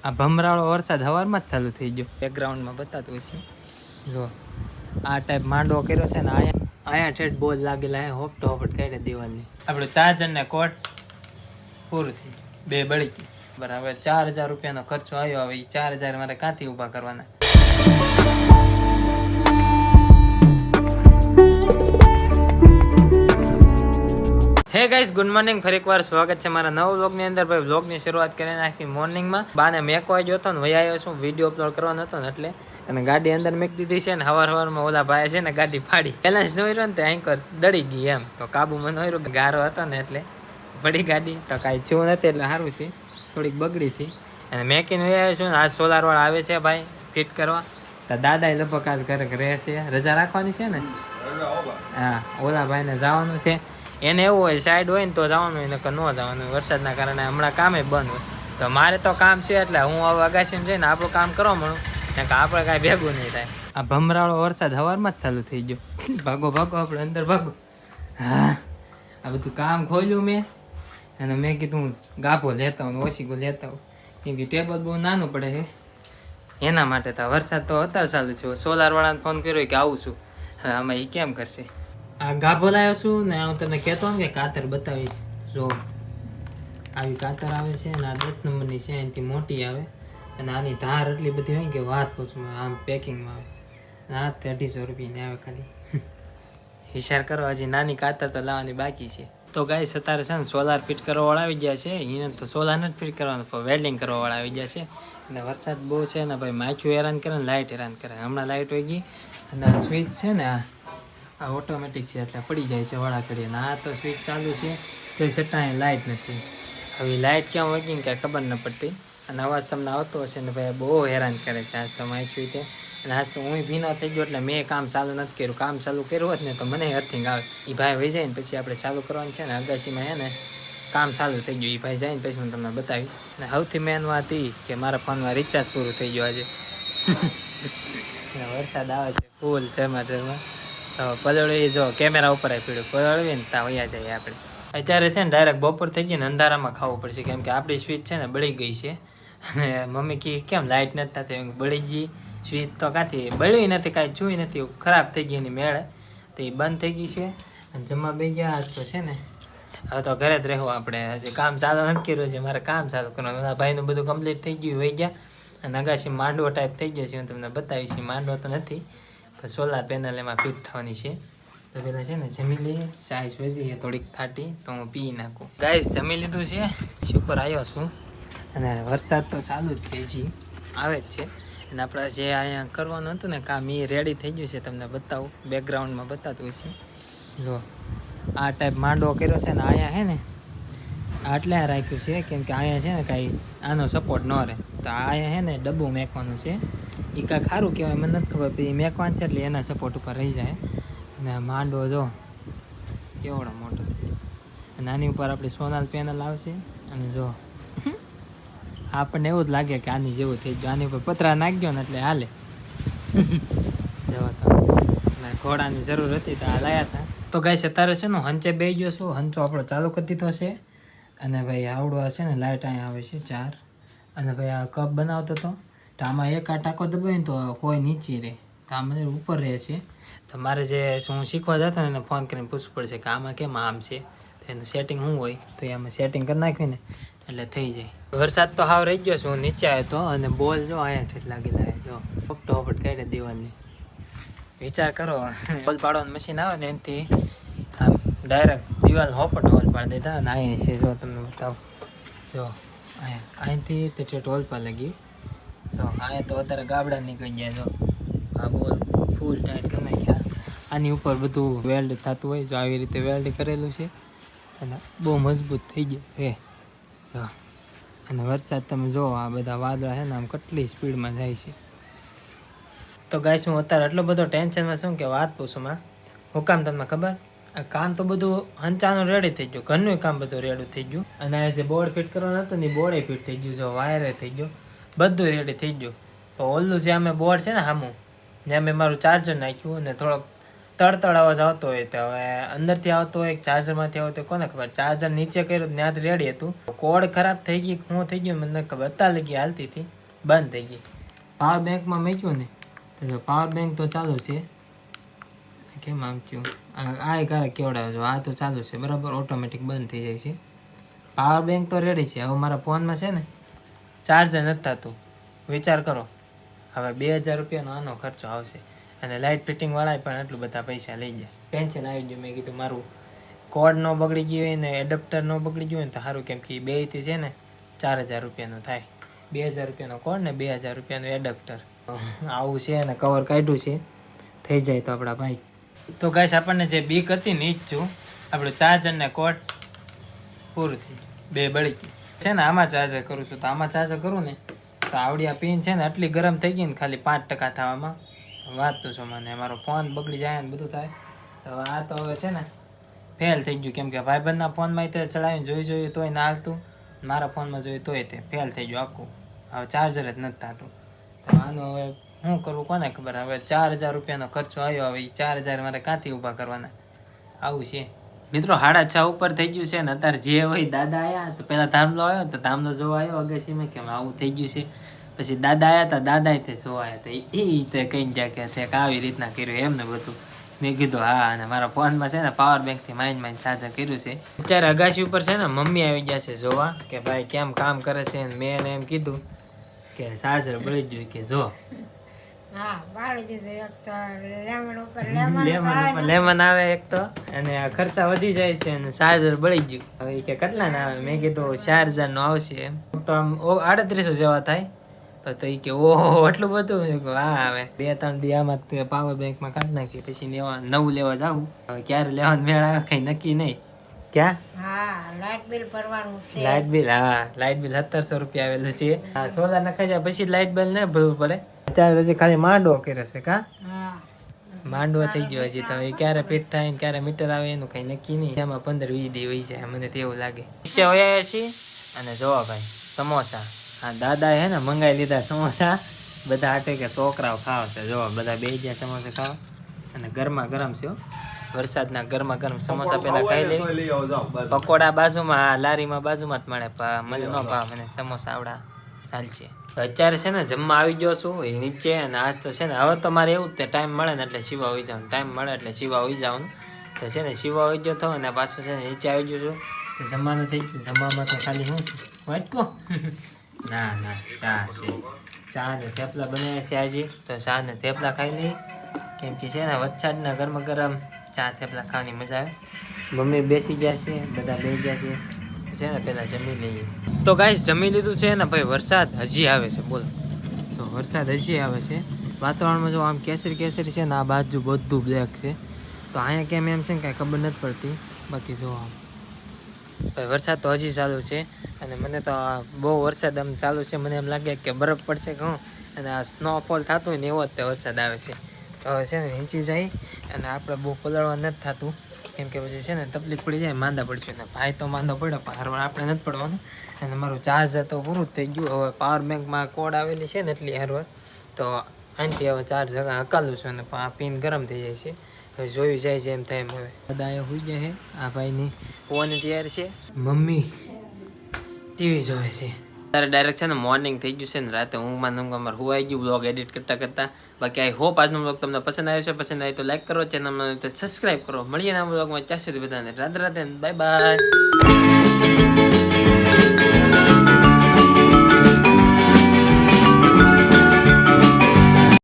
આ ભમરાળો વરસાદ હવારમાં જ ચાલુ થઈ ગયો. બેકગ્રાઉન્ડમાં બતાતું છે જો આ ટાઈપ માંડવો કર્યો છે ને અહીંયા ઠેઠ બોલ લાગેલા હે હોપટો હોપટ કાઢે દિવાલની. આપણું ચાર્જર ને કોટ પૂરું થઈ ગયું, બે બળી ગયું. બરાબર 4000 રૂપિયાનો ખર્ચો આવ્યો. હવે 4000 મારે ક્યાંથી ઊભા કરવાના? હે ગાઈસ, ગુડ મોર્નિંગ. ફરી એકવાર સ્વાગત છે મારા નવા વ્લોગની અંદર. ભાઈ વ્લોગની શરૂઆત કરીને નાખી મોર્નિંગમાં. બાને મેકવા ગયો હતો ને વહી આવ્યો છું. વિડીયો અપલોડ કરવાનો હતો ને એટલે અને ગાડી અંદર મેક દીધી છે ને સવારમાં ઓલા ભાઈ છે ને ગાડી ફાડી. બેલેન્સ ન રહ્યો ને તે એન્કર દડી ગઈ એમ તો કાબુમાં ન રહ્યો. ગારો હતો ને એટલે પડી ગાડી તો કાંઈ થયું નથી એટલે સારું છે. થોડીક બગડી હતી અને મેકીને વહી આવ્યો છું ને આજ સોલારવાળા આવે છે ભાઈ ફિટ કરવા. તો દાદા લગભગ આજ ઘરે રહે છે. રજા રાખવાની છે ને? હા, ઓલા ભાઈને જવાનું છે. એને એવું હોય સાઈડ હોય ને તો જવાનું હોય, નકર ન જવાનું હોય. વરસાદના કારણે હમણાં કામે બંધ હોય. તો મારે તો કામ છે એટલે હું હવે અગાસીમાં જઈને આપણું કામ કરવા મળું ને કે આપણે કાંઈ ભેગું નહીં થાય. આ ભમરાળો વરસાદ સવારમાં જ ચાલુ થઈ ગયો. ભાગો ભાગો આપણે અંદર ભાગો. હા, આ બધું કામ ખોલ્યું મેં અને મેં કીધું ગાભો લેતા હું, ઓશીકો લેતા હું, કેમ કે ટેબલ બહુ નાનું પડે છે એના માટે. તો વરસાદ તો અત્યારે ચાલુ છે. સોલારવાળાને ફોન કર્યો કે આવું છું. હા, આમાં એ કેમ કરશે? આ ગાભો લાવ્યો છું ને હું તમને કહેતો ને કે કાતર બતાવીશ. જો આવી કાતર આવે છે અને આ 10 નંબરની છે, એનાથી મોટી આવે અને આની ધાર એટલી બધી હોય કે વાત પૂછું. આમ પેકિંગમાં આવે આ 250 રૂપિયાની આવે ખાલી. વિચાર કરો, હજી નાની કાતર તો લાવવાની બાકી છે. તો ગાઈસ અત્યારે છે ને સોલાર ફિટ કરવાવાળા આવી ગયા છે. એને તો સોલાર નથી ફિટ કરવાનું પણ વેલ્ડિંગ કરવાવાળા આવી ગયા છે. અને વરસાદ બહુ છે ને ભાઈ, માખ્યું હેરાન કરે ને લાઇટ હેરાન કરે. હમણાં લાઇટ વહી ગઈ અને આ સ્વિચ છે ને આ ઓટોમેટિક છે એટલે પડી જાય છે વાળા કરીએ. આ તો સ્વિચ ચાલુ છે તો છતાં લાઇટ નથી. હવે લાઇટ ક્યાં હોય ને કાંઈ ખબર ન પડતી અને અવાજ તમને આવતો હશે ને ભાઈ બહુ હેરાન કરે છે. આજ તો માખ્યું તે અને આજ તો હું ભીનો થઈ ગયો એટલે મેં કામ ચાલુ નથી કર્યું. કામ ચાલુ કર્યું હોત ને તો મને અર્થિંગ આવે. એ ભાઈ વહી જાય ને પછી આપણે ચાલુ કરવાનું છે ને અગાસીમાં છે ને કામ ચાલુ થઈ ગયું. એ ભાઈ જાય ને પછી હું તમને બતાવીશ. અને સૌથી મેન વાત એ કે મારા ફોનમાં રિચાર્જ પૂરું થઈ ગયું આજે. વરસાદ આવે છે ફૂલ ઝરમા તો પલળવી જો કેમેરા ઉપર આવી પીડ્યું પલળવી ને ત્યાં વયા જાય આપણે. અત્યારે છે ને ડાયરેક્ટ બપોર થઈ ગઈ ને અંધારામાં ખાવું પડશે કેમ કે આપણી સ્વીચ છે ને બળી ગઈ છે. અને મમ્મી કી કેમ લાઇટ નથી થતી? બળી ગઈ સ્વીચ તો કાંથી બળી નથી, કાંઈ જોઈ નથી, ખરાબ થઈ ગઈ એની મેળે તો એ બંધ થઈ ગઈ છે. અને જમવા બે ગયા આજ તો છે ને હવે તો ઘરે જ રહેવું આપણે. હજી કામ ચાલુ નથી કર્યું છે, મારે કામ ચાલુ કરવાનું. ભાઈનું બધું કમ્પ્લીટ થઈ ગયું વહી ગયા અને અગાશી માંડવો ટાઈપ થઈ ગયો છે. હું તમને બતાવીશ. માંડવો તો નથી પણ સોલાર પેનલ એમાં ફિટ થવાની છે. તો પેલા છે ને જમી લઈએ. સાઈઝ વધી થોડીક ખાટી તો હું પી નાખું. ગાઈસ જમી લીધું છે, સુપર આવ્યો છું અને વરસાદ તો ચાલુ જ છે, હજી આવે જ છે. અને આપણે જે અહીંયા કરવાનું હતું ને કામ એ રેડી થઈ ગયું છે. તમને બતાવું, બેકગ્રાઉન્ડમાં બતાતું છે. જો આ ટાઈપ માંડવો કર્યો છે ને અહીંયા છે ને આટલે રાખ્યું છે કેમ કે અહીંયા છે ને કાંઈ આનો સપોર્ટ ન રહે. તો અહીંયા છે ને ડબ્બું મેકવાનું છે. એ કાંઈક સારું કહેવાય, મને નથી ખબર. પછી મેકવાનું છે એટલે એના સપોર્ટ ઉપર રહી જાય. અને માંડવો જો કેવડો મોટો અને આની ઉપર આપણી સોલાર પેનલ આવશે. અને જો આપણને એવું જ લાગે કે આની જેવું થઈ ગયું. આની ઉપર પતરા નાખજો ને એટલે હાલે. જવા તો ઘોડાની જરૂર હતી તો આ લાયા હતા. તો ગાઈસ અત્યારે છે ને હંચે બે ગયો છું. હંચો આપણો ચાલુ કરી દીધો છે અને ભાઈ આવડો છે ને લાઇટ અહીંયા આવે છે 4. અને ભાઈ આ કપ બનાવતો હતો તો આમાં એક આ ટાંકો દબાવ્યો ને તો કોઈ નીચે રહે તો આ મને ઉપર રહે છે. તો મારે જે હું શીખવા જતો ને એને ફોન કરીને પૂછવું પડશે કે આમાં કેમ આમ છે, તો એનું સેટિંગ શું હોય તો એ આમાં સેટિંગ કરી નાખ્યું ને એટલે થઈ જાય. વરસાદ તો હાવ રહી ગયો છું. હું નીચે આવ્યો હતો અને બોલ જો અહીંયા ઠેઠ લાગેલા જો હોપટો હોપટ કાઢે દિવાલની. વિચાર કરો, હોલ પાડવાનું મશીન આવે ને એનાથી આમ ડાયરેક્ટ દિવાલ હોપટ હોલ પાડી દીધા. અને અહીંયા છે જો તમને બતાવો, જો અહીંથી તે ઠેઠ હોલ પા લગી. જો અહીંયા તો અત્યારે ગાબડા નીકળી ગયા. જો આ બોલ ફૂલ ટાઈટ કરી નાખ્યા. આની ઉપર બધું વેલ્ડ થતું હોય જો આવી રીતે વેલ્ડ કરેલું છે અને બહુ મજબૂત થઈ ગયું હે. જો અને વરસાદ તમે જો આ બધા વાદળા છે ને આમ કેટલી સ્પીડમાં જાય છે. તો ગાઈસ હું અત્યારે એટલો બધો ટેન્શનમાં છું કે વાત પૂછું. હું કામ તમને ખબર, આ કામ તો બધું હંચાનું રેડી થઈ ગયું, ઘરનું કામ બધું રેડી થઈ ગયું. અને આ જે બોર્ડ ફિટ કરવાનું હતું ને એ બોર્ડે ફિટ થઈ ગયું. જો વાયરે થઈ ગયો, બધું રેડી થઈ ગયું. તો ઓલું જે અમે બોર્ડ છે ને સામું ત્યાં મેં મારું ચાર્જર નાખ્યું અને તડતડ અવાજ આવતો હોય તો હવે અંદરથી આવતો હોય ચાર્જરમાંથી આવતો હોય કોને ખબર. ચાર્જર નીચે કર્યું ત્યાં જ રેડી હતું, કોડ ખરાબ થઈ ગઈ શું થઈ ગયું મને ખબર. બતા લગી હાલતી હતી બંધ થઈ ગઈ. પાવર બેંકમાં મૂક્યું ને તો પાવર બેંક તો ચાલુ છે. કેમ આમ થયું આ ક્યારેક કેવડાવે છે. આ તો ચાલુ છે બરાબર, ઓટોમેટિક બંધ થઈ જાય છે. પાવર બેંક તો રેડી છે. હવે મારા ફોનમાં છે ને ચાર્જર નથી થતું. વિચાર કરો હવે 2000 રૂપિયાનો આનો ખર્ચો આવશે અને લાઇટ ફિટિંગવાળા પણ એટલું બધા પૈસા લઈ જાય. ટેન્શન આવી ગયું. મેં કીધું મારું કોડ ન બગડી ગયું હોય ને એડપ્ટર ન બગડી ગયું હોય ને તો સારું, કેમ કે બેથી છે ને 4000 રૂપિયાનું થાય. 2000 રૂપિયાનો કોડ ને 2000 રૂપિયાનું એડપ્ટર. આવું છે અને કવર કાઢ્યું છે, થઈ જાય તો આપણા ભાઈ. તો ગાઈસ આપણને જે બીક હતી ને એ જ છું. આપણું ચાર્જર ને કોડ પૂરું થઈ ગયું, બે બળી ગયું છે ને. આમાં ચાર્જર કરું છું તો આમાં ચાર્જર કરું ને તો આવડી આ પિન છે ને આટલી ગરમ થઈ ગઈ ને ખાલી 5% થવામાં વાંચતું છું મને. મારો ફોન બગડી જાય ને બધું થાય તો આ તો હવે છે ને ફેલ થઈ ગયું, કેમ કે ભાઈબંધના ફોનમાં તે ચડાવીને જોયું તોય ના હાલતું, મારા ફોનમાં જોયું તોય તે ફેલ થઈ ગયું આખું. હવે ચાર્જર જ નથી થતું. તો આનું હવે શું કરવું કોને ખબર. હવે 4000 રૂપિયાનો ખર્ચો આવ્યો. હવે એ 4000 મારે ક્યાંથી ઊભા કરવાના? આવું છે મિત્રો. 6:30 ઉપર થઈ ગયું છે ને અત્યારે જે હોય દાદા આવ્યા તો પહેલાં ધામલો આવ્યો તો ધામલો જોવા આવ્યો અગાસીમાં કેમ આવું થઈ ગયું છે. પછી દાદા આવ્યા હતા, દાદા તે જોવા આવ્યા હતા. એ તે કઈ જાય કે ઠેક આવી રીતના કર્યું એમને બધું. મેં કીધું હા. અને મારા ફોનમાં છે ને પાવર બેંકથી માઇન્ડ ચાર્જર કર્યું છે. અત્યારે અગાસી ઉપર છે ને મમ્મી આવી ગયા છે જોવા કે ભાઈ કેમ કામ કરે છે. મેં એને એમ કીધું કે ચાર્જર બળી ગયું કે જો લેમન આવે એક તો અને ખર્ચા વધી જાય છે અને ચાર્જર બળી ગયું. હવે કે કેટલા ના આવે? મેં કીધું 4000 નો આવશે એમ તો આમ 3800 જેવા થાય. તો એ કે ઓહો એટલું બધું? હા હવે 2-3 દી આમાં પાવર બેંકમાં કાઢી નાખી પછી નવું લેવા જાવું. હવે ક્યારે લેવાનું મેળ આવે કઈ નક્કી નહીં. ક્યાં લાઇટ બિલ 1700 રૂપિયા આવેલું છે. સોલાર નખાઈ જાય પછી લાઇટ બિલ ને ભરવું પડે. અત્યારે હજી ખાલી માંડવો કર્યો છે. કા માંડવો થઈ ગયો હજી તો ક્યારે ફિટ થાય ક્યારે મીટર આવે એનું કઈ નક્કી નહીં. એમાં 15-20 દી વહી જાય મને તેવું લાગે. નીચે વયા છીએ અને જોવા ભાઈ સમોસા. હા દાદા હે ને મંગાવી લીધા સમોસા બધા હાટે કે છોકરાઓ ખાવ છે. જોવા બધા બે ગયા સમોસા ખાવા અને ગરમા ગરમ છે. વરસાદના ગરમા ગરમ સમોસા પેલા ખાઈ લે. પકોડા બાજુમાં લારીમાં બાજુમાં જ મળે. મને ન ભાવ, મને સમોસા આવડા હાલ છે. અત્યારે છે ને જમવા આવી ગયો છું એ નીચે અને આજ તો છે ને હવે તો મારે એવું જ તે ટાઈમ મળે ને એટલે શિવા હોઈ જવાનું, ટાઈમ મળે એટલે શિવા હોઈ જવાનું. તો છે ને શિવા હોઈ ગયો થયો અને પાછું છે ને નીચે આવી ગયો છું. જમવાનું થઈ ગયું. જમવામાં તો ખાલી શું છે વાટકો? ના ચા છે. ચા ને થેપલા બનાવ્યા છે આજે તો ચા ને થેપલા ખાઈ લઈ. કેમ કે છે ને વરસાદના ગરમા ગરમ ચા થેપલા ખાવાની મજા આવે. મમ્મી બેસી ગયા છે, બધા બેસી ગયા છે ને પેલા જમી લઈએ. તો ગાઈસ જમી લીધું છે ને ભાઈ. વરસાદ હજી આવે છે બોલો. તો વરસાદ હજી આવે છે. વાતાવરણમાં જો આમ કેસરી છે ને આ બાજુ બધું બ્લેક છે. તો અહીંયા કેમ એમ છે ને કાંઈ ખબર નથી પડતી. બાકી જો આમ ભાઈ વરસાદ તો હજી ચાલુ છે અને મને તો બહુ વરસાદ આમ ચાલુ છે. મને એમ લાગે કે બરફ પડશે ઘઉં અને આ સ્નોફોલ થતું હોય ને એવો જ તે વરસાદ આવે છે. તો હવે છે ને નીચે જાય અને આપણે બહુ પલળવા નથી થતું કેમ કે પછી છે ને તકલીફ પડી જાય, માંદા પડશું. ને ભાઈ તો માંદો પડ્યો પણ હારવાર આપણે નથી પડવાનું. અને મારું ચાર્જર તો પૂરું જ થઈ ગયું. હવે પાવર બેંકમાં કોડ આવેલી છે ને એટલી હારવાર તો અહીંથી હવે ચાર્જ હકાલું છું અને આ પિન ગરમ થઈ જાય છે. હવે જોયું જાય છે એમ થાય એમ. હવે બધા એ હોઈ જાય છે. આ ભાઈની ફોન તૈયાર છે. મમ્મી ટીવી જોવે છે. ત્યારે ડાયરેક્ટ છે ને મોર્નિંગ થઈ ગયું છે ને રાતે ઊંઘમાં મારે હુવાઈ ગયું બ્લોગ એડિટ કરતા. બાકી આઈ હોપ આજનો બ્લોગ તમને પસંદ આવ્યો છે. પસંદ આવે તો લાઈક કરો, ચેનલમાં તો સબસ્ક્રાઈબ કરો. મળીએ ના બ્લોગમાં. ત્યાં સુધી બધાને રાધે રાધે, બાય બાય.